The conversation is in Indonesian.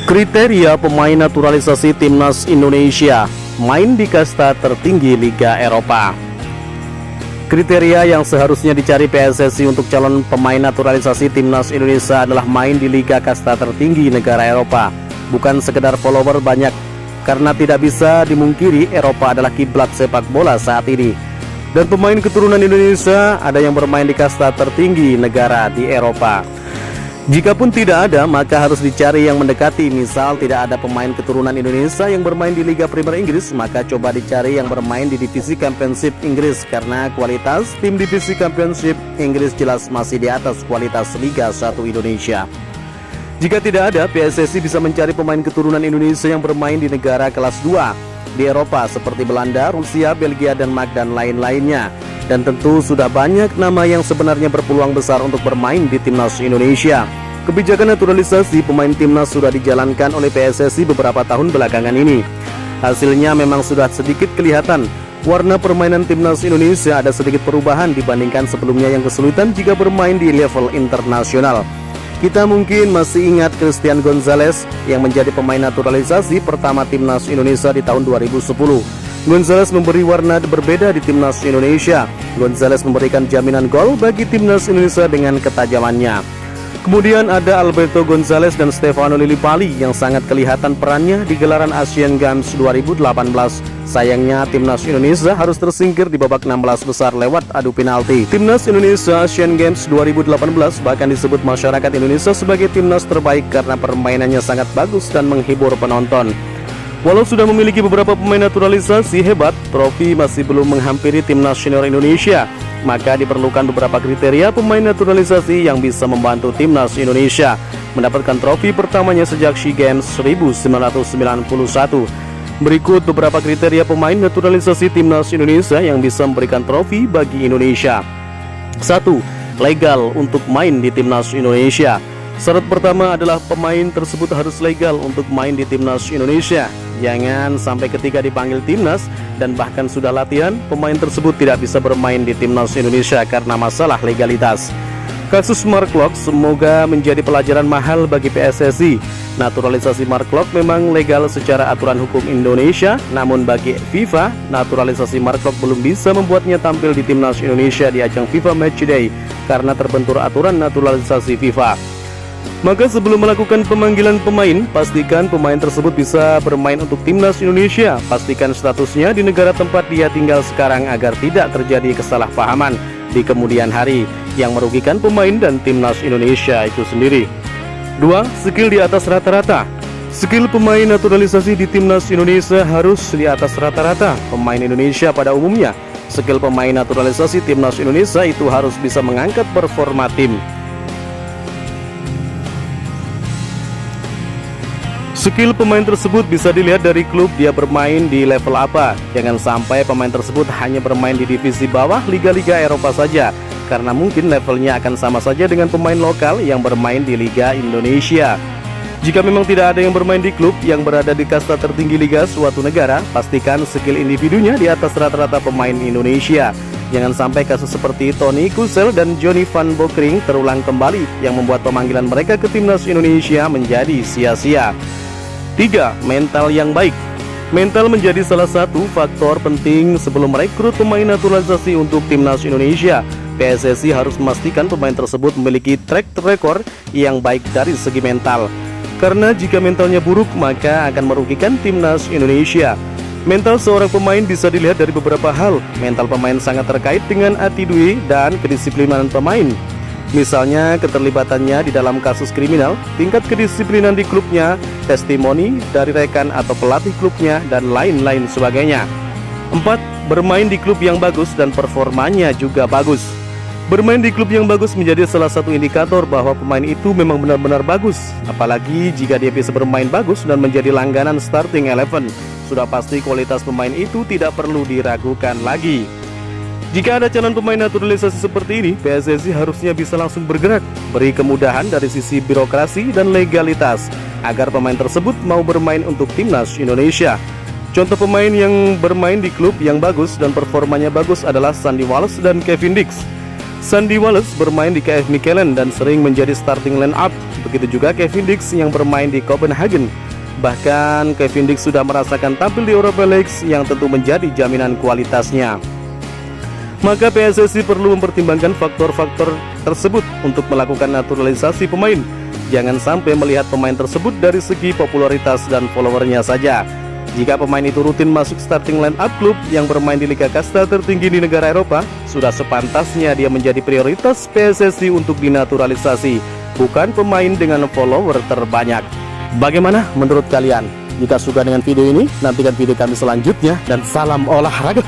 Kriteria pemain naturalisasi Timnas Indonesia main di kasta tertinggi Liga Eropa. Kriteria yang seharusnya dicari PSSI untuk calon pemain naturalisasi Timnas Indonesia adalah main di liga kasta tertinggi negara Eropa, bukan sekedar follower banyak, karena tidak bisa dimungkiri Eropa adalah kiblat sepak bola saat ini. Dan pemain keturunan Indonesia ada yang bermain di kasta tertinggi negara di Eropa. Jikapun tidak ada, maka harus dicari yang mendekati. Misal tidak ada pemain keturunan Indonesia yang bermain di Liga Premier Inggris, maka coba dicari yang bermain di divisi Championship Inggris, karena kualitas tim divisi Championship Inggris jelas masih di atas kualitas Liga 1 Indonesia. Jika tidak ada, PSSI bisa mencari pemain keturunan Indonesia yang bermain di negara kelas 2 di Eropa seperti Belanda, Rusia, Belgia, Denmark, dan lain-lainnya. Dan tentu sudah banyak nama yang sebenarnya berpeluang besar untuk bermain di Timnas Indonesia. Kebijakan naturalisasi pemain Timnas sudah dijalankan oleh PSSI beberapa tahun belakangan ini. Hasilnya memang sudah sedikit kelihatan. Warna permainan Timnas Indonesia ada sedikit perubahan dibandingkan sebelumnya yang kesulitan jika bermain di level internasional. Kita mungkin masih ingat Christian Gonzalez yang menjadi pemain naturalisasi pertama Timnas Indonesia di tahun 2010. Gonzalez memberi warna berbeda di Timnas Indonesia. Gonzalez memberikan jaminan gol bagi Timnas Indonesia dengan ketajamannya. Kemudian ada Alberto Gonzalez dan Stefano Lillipali yang sangat kelihatan perannya di gelaran Asian Games 2018. Sayangnya Timnas Indonesia harus tersingkir di babak 16 besar lewat adu penalti. Timnas Indonesia Asian Games 2018 bahkan disebut masyarakat Indonesia sebagai timnas terbaik karena permainannya sangat bagus dan menghibur penonton. Walau sudah memiliki beberapa pemain naturalisasi hebat, trofi masih belum menghampiri Timnas Senior Indonesia. Maka diperlukan beberapa kriteria pemain naturalisasi yang bisa membantu Timnas Indonesia mendapatkan trofi pertamanya sejak SEA Games 1991. Berikut beberapa kriteria pemain naturalisasi Timnas Indonesia yang bisa memberikan trofi bagi Indonesia. 1. Legal untuk main di Timnas Indonesia. Syarat pertama adalah pemain tersebut harus legal untuk main di Timnas Indonesia. Jangan sampai ketika dipanggil timnas dan bahkan sudah latihan, pemain tersebut tidak bisa bermain di Timnas Indonesia karena masalah legalitas. Kasus Mark Locke semoga menjadi pelajaran mahal bagi PSSI. Naturalisasi Mark Locke memang legal secara aturan hukum Indonesia, namun bagi FIFA, naturalisasi Mark Locke belum bisa membuatnya tampil di Timnas Indonesia di ajang FIFA Matchday karena terbentur aturan naturalisasi FIFA. Maka sebelum melakukan pemanggilan pemain, pastikan pemain tersebut bisa bermain untuk Timnas Indonesia. Pastikan statusnya di negara tempat dia tinggal sekarang agar tidak terjadi kesalahpahaman di kemudian hari yang merugikan pemain dan Timnas Indonesia itu sendiri. 2. Skill di atas rata-rata. Skill pemain naturalisasi di Timnas Indonesia harus di atas rata-rata pemain Indonesia pada umumnya. Skill pemain naturalisasi Timnas Indonesia itu harus bisa mengangkat performa tim. Skill pemain tersebut bisa dilihat dari klub dia bermain di level apa. Jangan sampai pemain tersebut hanya bermain di divisi bawah liga-liga Eropa saja, karena mungkin levelnya akan sama saja dengan pemain lokal yang bermain di Liga Indonesia. Jika memang tidak ada yang bermain di klub yang berada di kasta tertinggi liga suatu negara, pastikan skill individunya di atas rata-rata pemain Indonesia. Jangan sampai kasus seperti Tony Kusel dan Johnny van Bokering terulang kembali yang membuat pemanggilan mereka ke Timnas Indonesia menjadi sia-sia. 3. Mental yang baik. Mental menjadi salah satu faktor penting sebelum merekrut pemain naturalisasi untuk Timnas Indonesia. PSSI harus memastikan pemain tersebut memiliki track record yang baik dari segi mental. Karena jika mentalnya buruk, maka akan merugikan Timnas Indonesia. Mental seorang pemain bisa dilihat dari beberapa hal. Mental pemain sangat terkait dengan attitude dan kedisiplinan pemain. Misalnya keterlibatannya di dalam kasus kriminal, tingkat kedisiplinan di klubnya, testimoni dari rekan atau pelatih klubnya, dan lain-lain sebagainya. 4. Bermain di klub yang bagus dan performanya juga bagus. Bermain di klub yang bagus menjadi salah satu indikator bahwa pemain itu memang benar-benar bagus. Apalagi jika dia bisa bermain bagus dan menjadi langganan starting 11, sudah pasti kualitas pemain itu tidak perlu diragukan lagi. Jika ada calon pemain naturalisasi seperti ini, PSSI harusnya bisa langsung bergerak, beri kemudahan dari sisi birokrasi dan legalitas, agar pemain tersebut mau bermain untuk Timnas Indonesia. Contoh pemain yang bermain di klub yang bagus dan performanya bagus adalah Sandy Walsh dan Kevin Dix. Sandy Wallace bermain di KF Mechelen dan sering menjadi starting line up. Begitu juga Kevin Dix yang bermain di Copenhagen. Bahkan Kevin Dix sudah merasakan tampil di Europa League yang tentu menjadi jaminan kualitasnya. Maka PSSI perlu mempertimbangkan faktor-faktor tersebut untuk melakukan naturalisasi pemain. Jangan sampai melihat pemain tersebut dari segi popularitas dan followernya saja. Jika pemain itu rutin masuk starting line up klub yang bermain di liga kasta tertinggi di negara Eropa, sudah sepantasnya dia menjadi prioritas PSSI untuk dinaturalisasi, bukan pemain dengan follower terbanyak. Bagaimana menurut kalian? Jika suka dengan video ini, nantikan video kami selanjutnya dan salam olahraga.